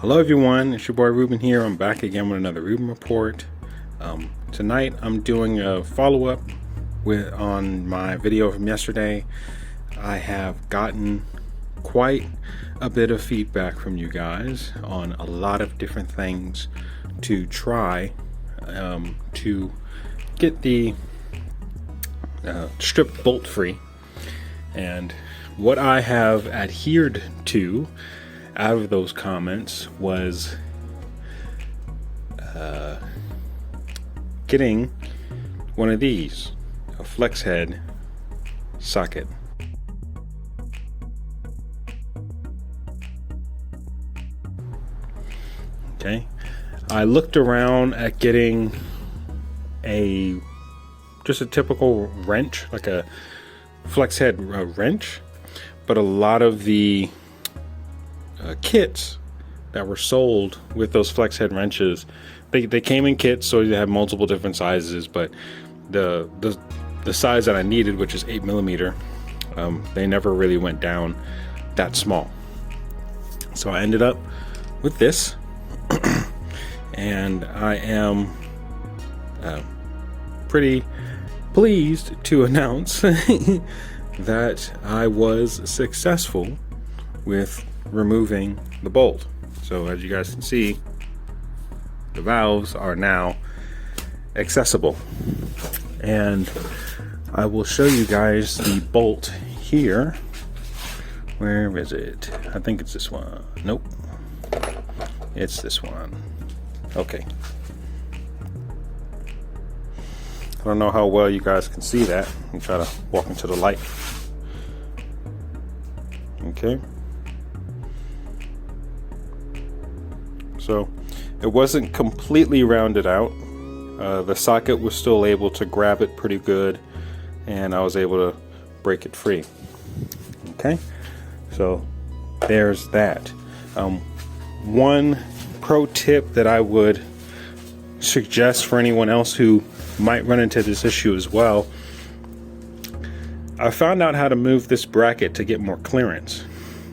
Hello everyone, it's your boy Reuben here. I'm back again with another Reuben report. Tonight I'm doing a follow-up on my video from yesterday. I have gotten quite a bit of feedback from you guys on a lot of different things to try to get the strip bolt free. And what I have adhered to out of those comments was getting one of these, a flex head socket. Okay, I looked around at getting just a typical wrench, like a flex head wrench, but a lot of the kits that were sold with those flex head wrenches, they came in kits, so you have multiple different sizes, but the size that I needed, which is 8mm, they never really went down that small. So I ended up with this and I am pretty pleased to announce that I was successful with removing the bolt. So as you guys can see, the valves are now accessible, and I will show you guys the bolt here. Where is it? I think it's this one. Nope, it's this one. Okay, I don't know how well you guys can see that. Let me try to walk into the light. Okay, so it wasn't completely rounded out. The socket was still able to grab it pretty good, and I was able to break it free. Okay, so there's that. One pro tip that I would suggest for anyone else who might run into this issue as well, I found out how to move this bracket to get more clearance.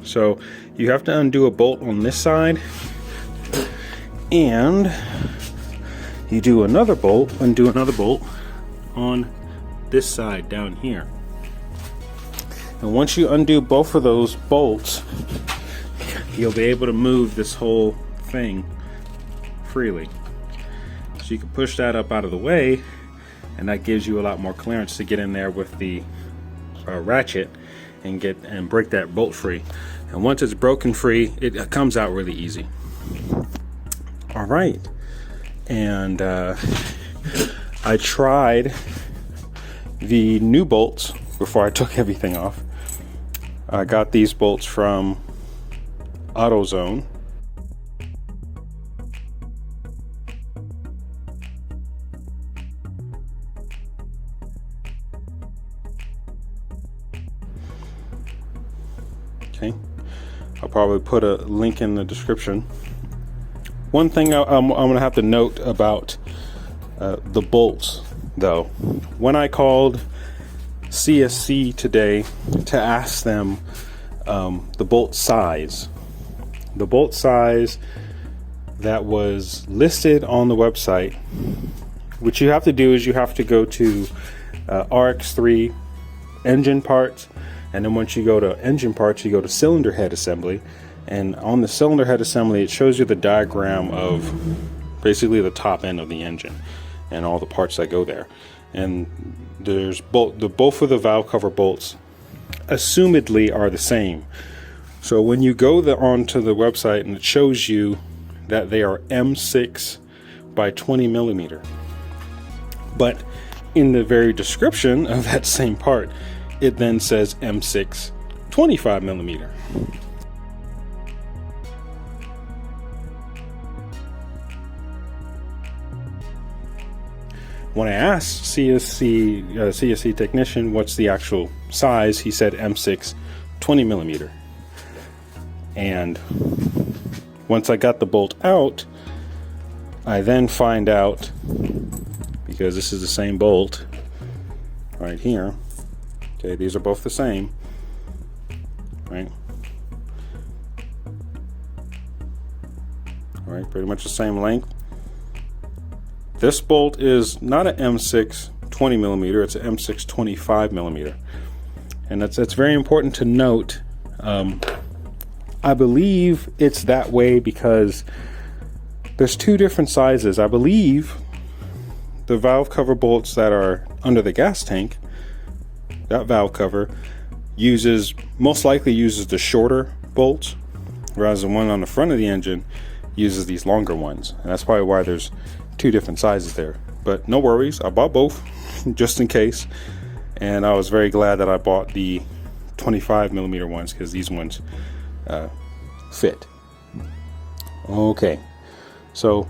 So you have to undo a bolt on this side, and you undo another bolt on this side down here. And once you undo both of those bolts, you'll be able to move this whole thing freely. So you can push that up out of the way, and that gives you a lot more clearance to get in there with the ratchet and break that bolt free. And once it's broken free, it comes out really easy. All right, and I tried the new bolts before I took everything off. I got these bolts from AutoZone. Okay, I'll probably put a link in the description. One thing I'm going to have to note about the bolts, though, when I called CSC today to ask them the bolt size that was listed on the website, what you have to do is you have to go to RX3 engine parts, and then once you go to engine parts, you go to cylinder head assembly. And on the cylinder head assembly, it shows you the diagram of basically the top end of the engine and all the parts that go there. And there's both of the valve cover bolts assumedly are the same. So when you go onto the website, and it shows you that they are M6 by 20mm, but in the very description of that same part, it then says M6 25mm. When I asked CSC technician what's the actual size, he said M6 20mm. And once I got the bolt out, I then find out, because this is the same bolt right here, okay, these are both the same, right? All right, pretty much the same length. This bolt is not an M6 20 millimeter, it's an M6 25 millimeter. And that's very important to note. I believe it's that way because there's two different sizes. I believe the valve cover bolts that are under the gas tank, that valve cover most likely uses the shorter bolts, whereas the one on the front of the engine uses these longer ones. And that's probably why there's two different sizes there. But no worries, I bought both just in case. And I was very glad that I bought the 25 millimeter ones because these ones fit. Okay, so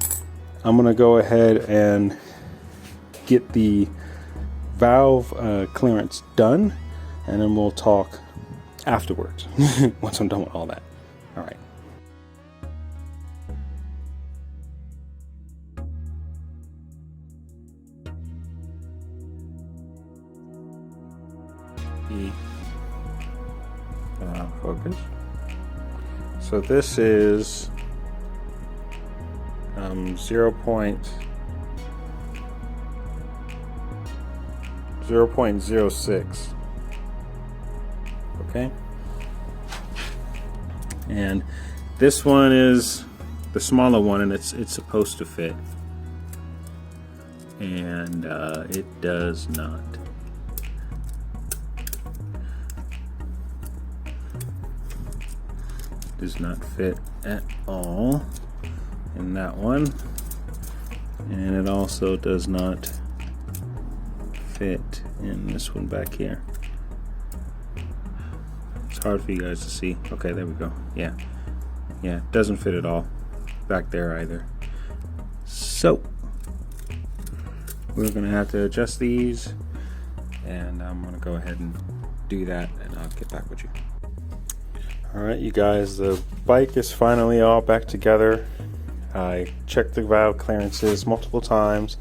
I'm gonna go ahead and get the valve clearance done, and then we'll talk afterwards once I'm done with all that. All right. Focus. So this is 0.06. Okay, and this one is the smaller one, and it's supposed to fit, and it does not. Does not fit at all in that one, and it also does not fit in this one back here. It's hard for you guys to see. Okay, there we go. Yeah, it doesn't fit at all back there either. So we're gonna have to adjust these, and I'm gonna go ahead and do that, and I'll get back with you. Alright, you guys, the bike is finally all back together. I checked the valve clearances multiple times,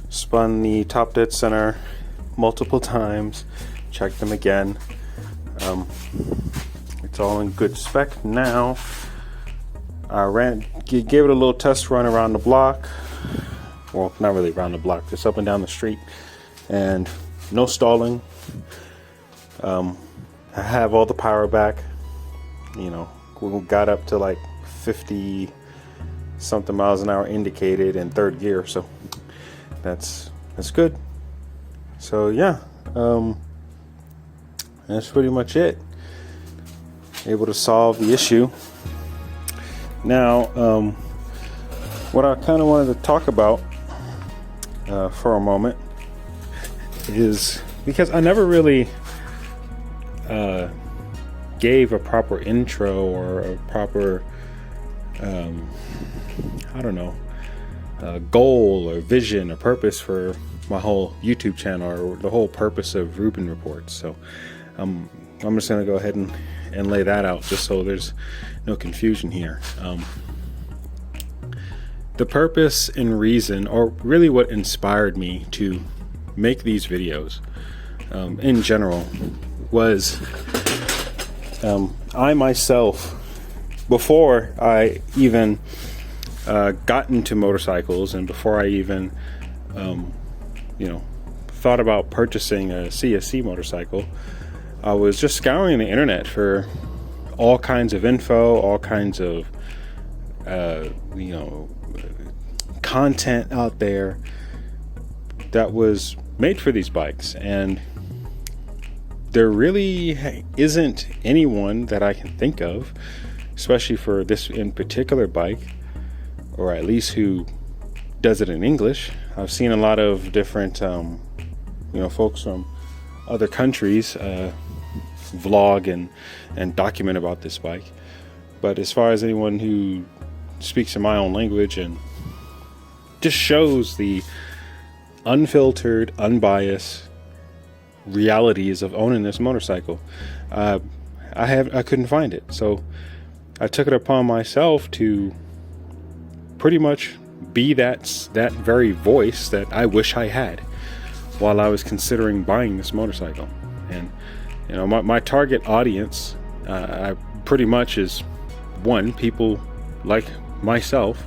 spun the top dead center multiple times, checked them again. It's all in good spec now. I gave it a little test run around the block. Well, not really around the block, just up and down the street, and no stalling. I have all the power back. You know, we got up to like 50 something miles an hour indicated in third gear, so that's good. So yeah, that's pretty much it. Able to solve the issue. Now, what I kind of wanted to talk about for a moment is because I never really gave a proper intro or a proper I don't know, goal or vision or purpose for my whole YouTube channel, or the whole purpose of Reuben Reports. So I'm just gonna go ahead and lay that out just so there's no confusion here. The purpose and reason, or really what inspired me to make these videos in general, was I myself, before I even got into motorcycles, and before I even thought about purchasing a CSC motorcycle, I was just scouring the internet for all kinds of info, all kinds of content out there that was made for these bikes, and there really isn't anyone that I can think of, especially for this in particular bike, or at least who does it in English. I've seen a lot of different folks from other countries vlog and document about this bike, but as far as anyone who speaks in my own language and just shows the unfiltered, unbiased realities of owning this motorcycle, I couldn't find it. So I took it upon myself to pretty much be that very voice that I wish I had while I was considering buying this motorcycle. And my target audience pretty much is, one, people like myself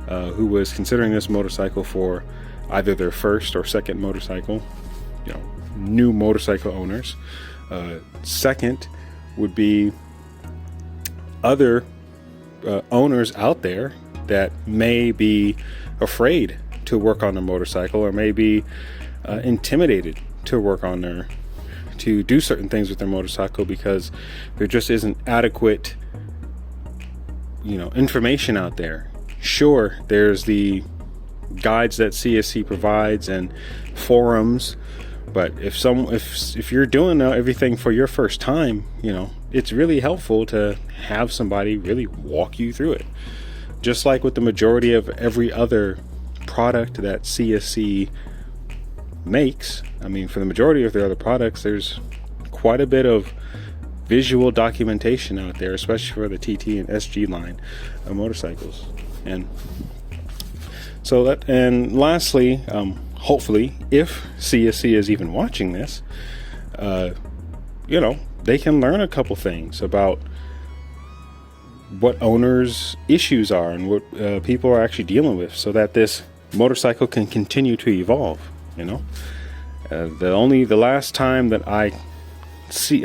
who was considering this motorcycle for either their first or second motorcycle, you know, new motorcycle owners. Second would be other owners out there that may be afraid to work on their motorcycle, or may be intimidated to work on to do certain things with their motorcycle because there just isn't adequate, you know, information out there. Sure, there's the guides that CSC provides and forums, but if you're doing everything for your first time, you know, it's really helpful to have somebody really walk you through it. Just like with the majority of every other product that CSC makes, I mean, for the majority of their other products, there's quite a bit of visual documentation out there, especially for the TT and SG line of motorcycles. And so that, and lastly, hopefully, if CSC is even watching this, you know, they can learn a couple things about what owners' issues are and what people are actually dealing with, so that this motorcycle can continue to evolve. You know, the last time that I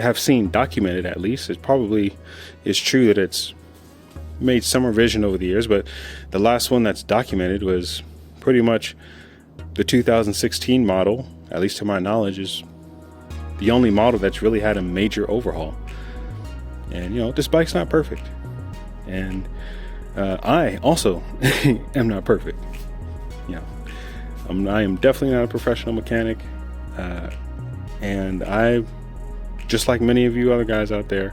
have seen documented, at least, it probably is true that it's made some revision over the years, but the last one that's documented was pretty much the 2016 model, at least to my knowledge, is the only model that's really had a major overhaul. And, you know, this bike's not perfect. And I also am not perfect. You know, I am definitely not a professional mechanic. And I, just like many of you other guys out there,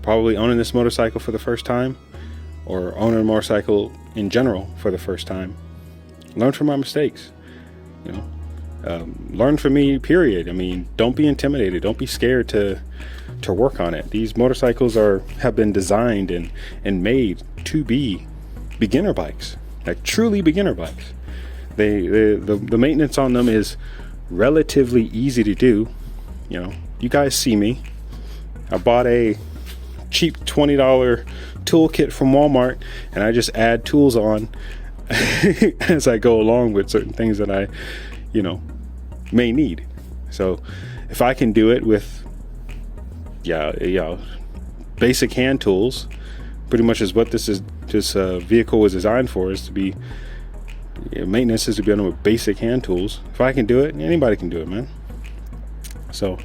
probably owning this motorcycle for the first time, or owning a motorcycle in general for the first time, learn from my mistakes. You know, learn from me, period. I mean, don't be intimidated. Don't be scared to work on it. These motorcycles have been designed and made to be beginner bikes, like truly beginner bikes. The maintenance on them is relatively easy to do. You know, you guys see me. I bought a cheap $20 toolkit from Walmart, and I just add tools on as I go along with certain things that I, you know, may need. So if I can do it with basic hand tools, pretty much is what this vehicle was designed for, is to be, maintenance is to be done with basic hand tools. If I can do it, anybody can do it, man. So,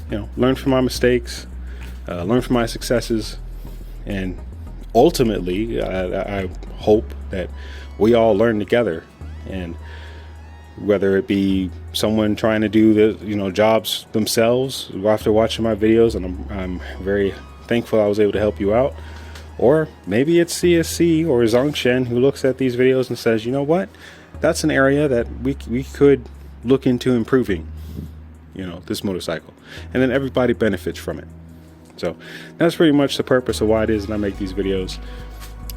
you know, learn from my mistakes, learn from my successes, and ultimately I hope that we all learn together. And whether it be someone trying to do the, you know, jobs themselves after watching my videos, and I'm very thankful I was able to help you out, or maybe it's CSC or Zongshen who looks at these videos and says, you know what, that's an area that we could look into improving, you know, this motorcycle, and then everybody benefits from it. So that's pretty much the purpose of why it is that I make these videos.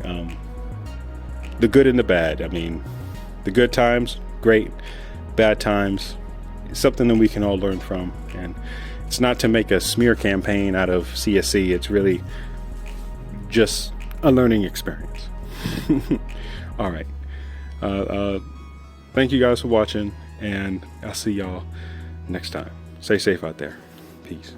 The good and the bad. I mean, the good times, great. Bad times, something that we can all learn from. And it's not to make a smear campaign out of CSC. It's really just a learning experience. All right. Thank you guys for watching, and I'll see y'all next time. Stay safe out there. Peace.